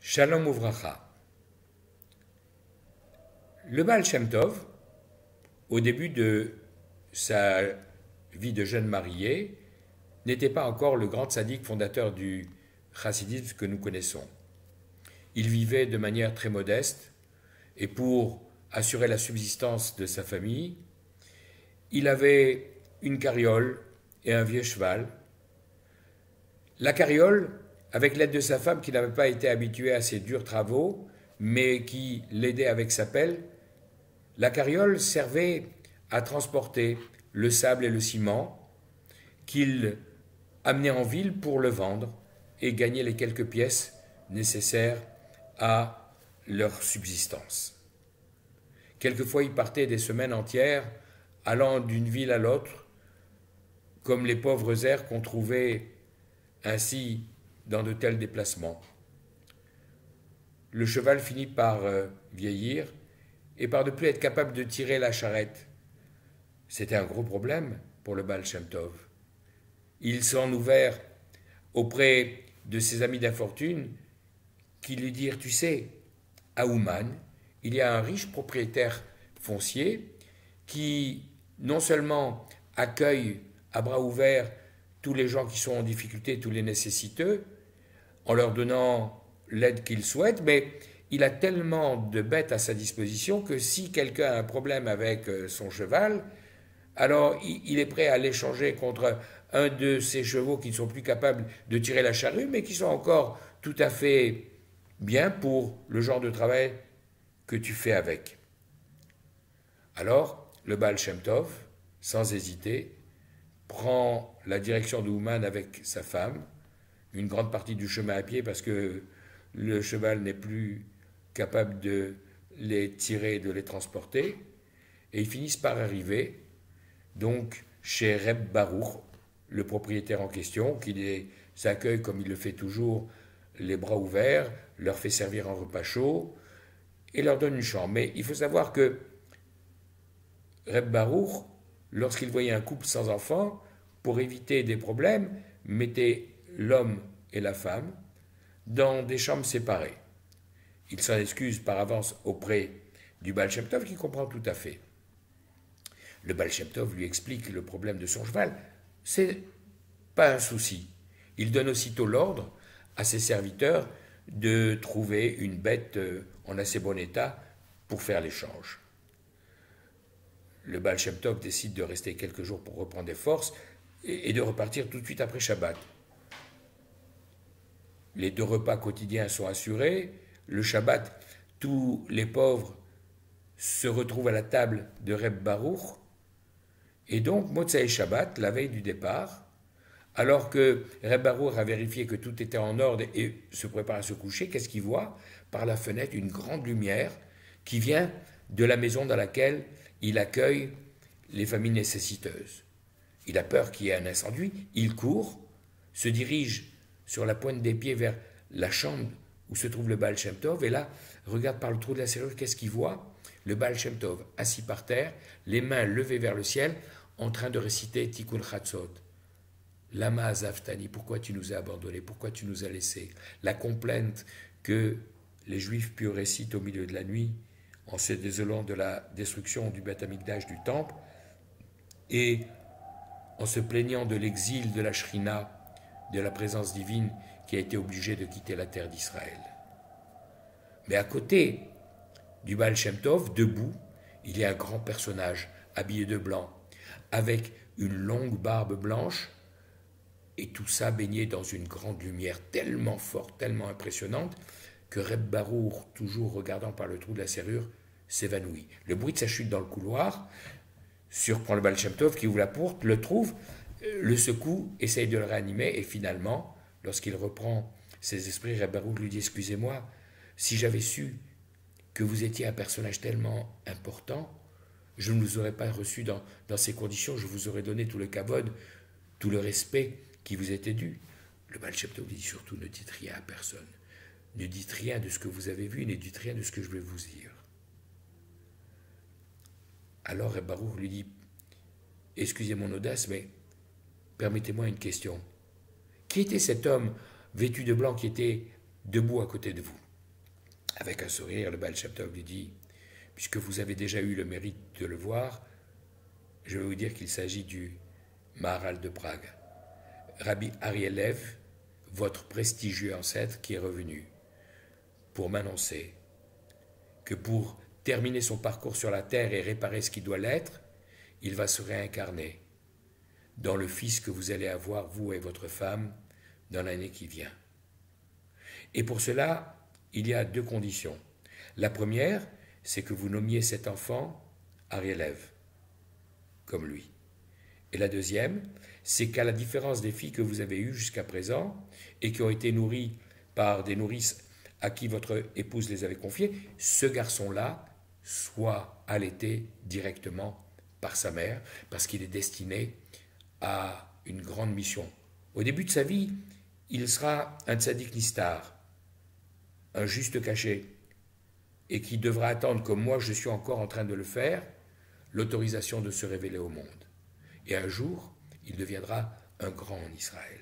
Shalom Uvracha. Le Baal Shem Tov, au début de sa vie de jeune marié, n'était pas encore le grand tzaddik fondateur du chassidisme que nous connaissons. Il vivait de manière très modeste et pour assurer la subsistance de sa famille, il avait une carriole et un vieux cheval. La carriole, avec l'aide de sa femme qui n'avait pas été habituée à ces durs travaux, mais qui l'aidait avec sa pelle, la carriole servait à transporter le sable et le ciment qu'il amenait en ville pour le vendre et gagner les quelques pièces nécessaires à leur subsistance. Quelquefois, il partait des semaines entières allant d'une ville à l'autre, comme les pauvres airs qu'on trouvait ainsi dans de tels déplacements. Le cheval finit par vieillir et par ne plus être capable de tirer la charrette. C'était un gros problème pour le Baal Shem Tov. Il s'en ouvert auprès de ses amis d'infortune qui lui dirent, tu sais, à Ouman, il y a un riche propriétaire foncier qui non seulement accueille à bras ouverts tous les gens qui sont en difficulté, tous les nécessiteux, en leur donnant l'aide qu'ils souhaitent, mais il a tellement de bêtes à sa disposition que si quelqu'un a un problème avec son cheval, alors il est prêt à l'échanger contre un de ses chevaux qui ne sont plus capables de tirer la charrue, mais qui sont encore tout à fait bien pour le genre de travail que tu fais avec. Alors, le Baal Shem Tov, sans hésiter, prend la direction de Ouman avec sa femme, une grande partie du chemin à pied parce que le cheval n'est plus capable de les tirer et de les transporter, et ils finissent par arriver donc chez Reb Baruch, le propriétaire en question, qui les accueille comme il le fait toujours, les bras ouverts, leur fait servir un repas chaud et leur donne une chambre. Mais il faut savoir que Reb Baruch, lorsqu'il voyait un couple sans enfants, pour éviter des problèmes, mettait l'homme et la femme dans des chambres séparées. Il s'en excuse par avance auprès du Baal Shem Tov qui comprend tout à fait. Le Baal Shem Tov lui explique le problème de son cheval. C'est pas un souci. Il donne aussitôt l'ordre à ses serviteurs de trouver une bête en assez bon état pour faire l'échange. Le Baal Shem Tov décide de rester quelques jours pour reprendre des forces et de repartir tout de suite après Shabbat. Les 2 repas quotidiens sont assurés. Le Shabbat, tous les pauvres se retrouvent à la table de Reb Baruch. Et donc, Motzei Shabbat, la veille du départ, alors que Reb Baruch a vérifié que tout était en ordre et se prépare à se coucher, qu'est-ce qu'il voit? Par la fenêtre, une grande lumière qui vient de la maison dans laquelle il accueille les familles nécessiteuses. Il a peur qu'il y ait un incendie, il court, se dirige sur la pointe des pieds vers la chambre où se trouve le Baal Shem Tov, et là, regarde par le trou de la serrure, qu'est-ce qu'il voit? Le Baal Shem Tov, assis par terre, les mains levées vers le ciel, en train de réciter Tikkun Chatzot. Lama Azaftani, pourquoi tu nous as abandonnés, pourquoi tu nous as laissés? La complainte que les Juifs purs récitent au milieu de la nuit, en se désolant de la destruction du Beth Amikdash, du temple, et en se plaignant de l'exil de la Shrina, de la présence divine qui a été obligée de quitter la terre d'Israël. Mais à côté du Baal Shem Tov, debout, il y a un grand personnage habillé de blanc, avec une longue barbe blanche, et tout ça baigné dans une grande lumière tellement forte, tellement impressionnante, que Reb Baruch, toujours regardant par le trou de la serrure, s'évanouit. Le bruit de sa chute dans le couloir surprend le Baal Shem Tov qui ouvre la porte, le trouve, le secoue, essaye de le réanimer, et finalement, lorsqu'il reprend ses esprits, Reb Baruch lui dit, excusez-moi, si j'avais su que vous étiez un personnage tellement important, je ne vous aurais pas reçu dans ces conditions, je vous aurais donné tout le kavod, tout le respect qui vous était dû. Le Baal Shem Tov lui dit surtout, ne dites rien à personne, ne dites rien de ce que vous avez vu, ne dites rien de ce que je vais vous dire. Alors Reb Baruch lui dit, excusez mon audace, mais permettez-moi une question. Qui était cet homme vêtu de blanc qui était debout à côté de vous? Avec un sourire, le Baal Shem Tov lui dit, puisque vous avez déjà eu le mérite de le voir, je vais vous dire qu'il s'agit du Maharal de Prague. Rabbi Ariel Lev, votre prestigieux ancêtre qui est revenu pour m'annoncer que pour terminer son parcours sur la terre et réparer ce qui doit l'être, il va se réincarner dans le fils que vous allez avoir, vous et votre femme, dans l'année qui vient. Et pour cela, il y a deux conditions. La première, c'est que vous nommiez cet enfant Ariel Lev, comme lui. Et la deuxième, c'est qu'à la différence des filles que vous avez eues jusqu'à présent et qui ont été nourries par des nourrices à qui votre épouse les avait confiées, ce garçon-là soit allaité directement par sa mère parce qu'il est destiné à une grande mission. Au début de sa vie, il sera un tzaddik nistar, un juste caché, et qui devra attendre, comme moi je suis encore en train de le faire, l'autorisation de se révéler au monde. Et un jour, il deviendra un grand en Israël.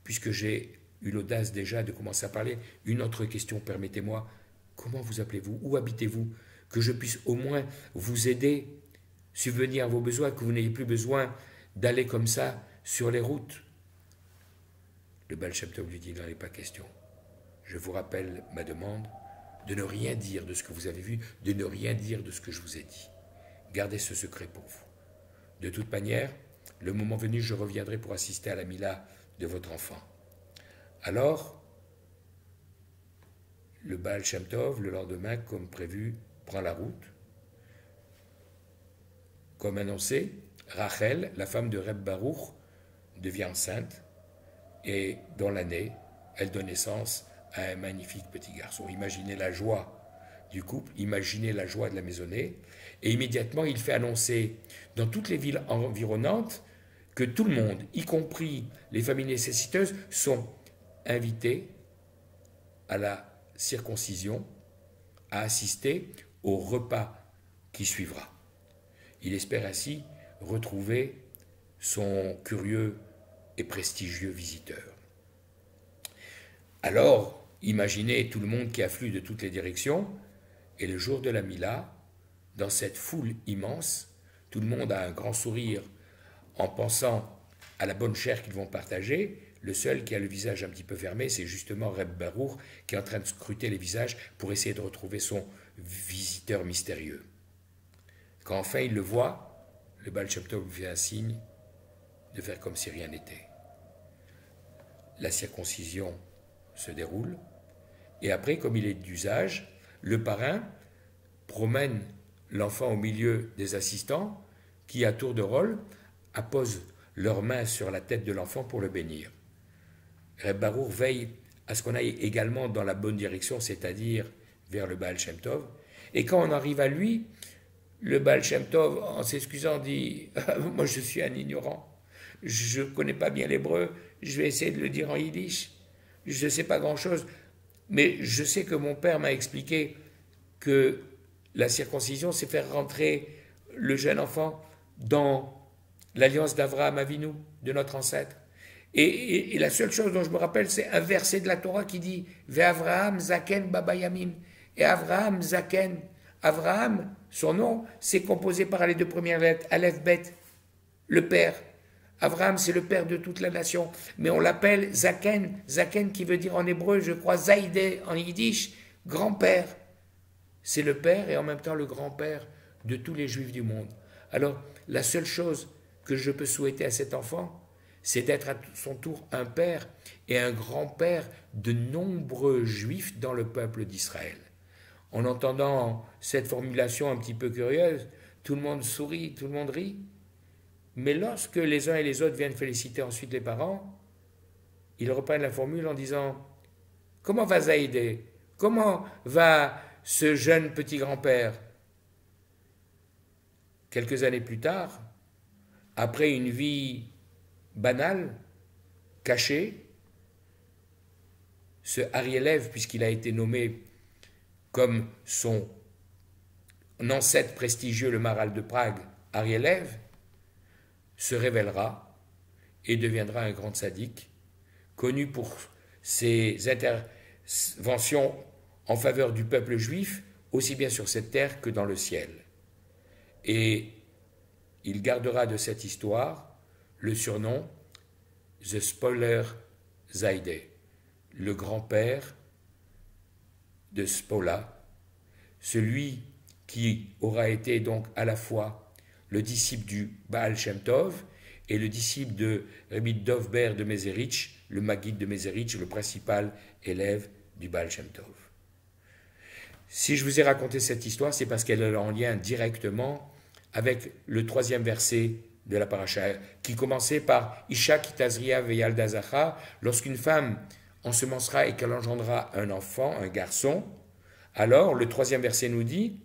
Puisque j'ai eu l'audace déjà de commencer à parler, une autre question, permettez-moi, comment vous appelez-vous? Où habitez-vous? Que je puisse au moins vous aider, subvenir à vos besoins, que vous n'ayez plus besoin d'aller comme ça sur les routes. Le Baal Shem Tov lui dit, il n'en est pas question. Je vous rappelle ma demande de ne rien dire de ce que vous avez vu, de ne rien dire de ce que je vous ai dit. Gardez ce secret pour vous. De toute manière, le moment venu, je reviendrai pour assister à la Mila de votre enfant. Alors, le Baal Shem Tov, le lendemain, comme prévu, prend la route. Comme annoncé, Rachel, la femme de Reb Baruch, devient enceinte et dans l'année, elle donne naissance à un magnifique petit garçon. Imaginez la joie du couple, imaginez la joie de la maisonnée, et immédiatement il fait annoncer dans toutes les villes environnantes que tout le monde, y compris les familles nécessiteuses, sont invités à la circoncision, à assister au repas qui suivra. Il espère ainsi retrouver son curieux et prestigieux visiteur. Alors, imaginez tout le monde qui afflue de toutes les directions, et le jour de la Mila, dans cette foule immense, tout le monde a un grand sourire en pensant à la bonne chair qu'ils vont partager. Le seul qui a le visage un petit peu fermé, c'est justement Reb Baruch, qui est en train de scruter les visages pour essayer de retrouver son visiteur mystérieux. Quand enfin il le voit, le Baal Shem Tov lui fait un signe de faire comme si rien n'était. La circoncision se déroule, et après, comme il est d'usage, le parrain promène l'enfant au milieu des assistants qui, à tour de rôle, apposent leurs mains sur la tête de l'enfant pour le bénir. Reb Baruch veille à ce qu'on aille également dans la bonne direction, c'est-à-dire vers le Baal Shem Tov, et quand on arrive à lui, le Baal Shem Tov, en s'excusant, dit « Moi je suis un ignorant, je ne connais pas bien l'hébreu, je vais essayer de le dire en yiddish. Je ne sais pas grand-chose, mais je sais que mon père m'a expliqué que la circoncision, c'est faire rentrer le jeune enfant dans l'alliance d'Avraham Avinu, de notre ancêtre. Et la seule chose dont je me rappelle, c'est un verset de la Torah qui dit « Ve'Avraham zaken babayamim » et Avraham zaken. Avraham, son nom, c'est composé par les deux premières lettres, Aleph Bet, le père. Avraham, c'est le père de toute la nation, mais on l'appelle Zaken, Zaken qui veut dire en hébreu, je crois, Zaïdé en yiddish, grand-père. C'est le père et en même temps le grand-père de tous les juifs du monde. Alors, la seule chose que je peux souhaiter à cet enfant, c'est d'être à son tour un père et un grand-père de nombreux juifs dans le peuple d'Israël. En entendant cette formulation un petit peu curieuse, tout le monde sourit, tout le monde rit. Mais lorsque les uns et les autres viennent féliciter ensuite les parents, ils reprennent la formule en disant « Comment va Zaïdé? Comment va ce jeune petit grand-père » Quelques années plus tard, après une vie banale, cachée, ce Ariel Lev, puisqu'il a été nommé comme son ancêtre prestigieux, le Maharal de Prague, Ariel Lev, se révélera et deviendra un grand tzaddik, connu pour ses subvention en faveur du peuple juif, aussi bien sur cette terre que dans le ciel. Et il gardera de cette histoire le surnom The Spoiler Zaide, le grand-père de Spola, celui qui aura été donc à la fois le disciple du Baal Shem Tov et le disciple de Rabbi Dov Ber de Mezerich, le Maguide de Mezerich, le principal élève du Baal Shem Tov. Si je vous ai raconté cette histoire, c'est parce qu'elle est en lien directement avec le 3e verset de la paracha, qui commençait par Isha kitazria veyalda zacha, lorsqu'une femme ensemencera et qu'elle engendrera un enfant, un garçon. Alors, le 3e verset nous dit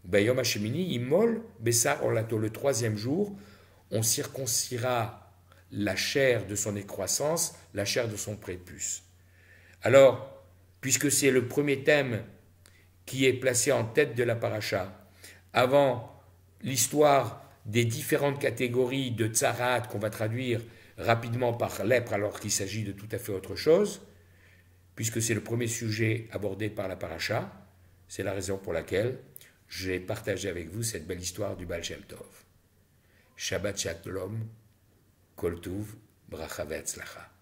Bayom Hashemini, Imol, Bessar Orlato, le 3e jour, on circoncira la chair de son excroissance, la chair de son prépuce. Alors, puisque c'est le premier thème qui est placé en tête de la paracha, avant l'histoire des différentes catégories de tsarat qu'on va traduire rapidement par lèpre alors qu'il s'agit de tout à fait autre chose, puisque c'est le premier sujet abordé par la paracha, c'est la raison pour laquelle j'ai partagé avec vous cette belle histoire du Baal Shem Tov. Shabbat Shalom, Kol Tuv, Bracha Ve'atzlacha.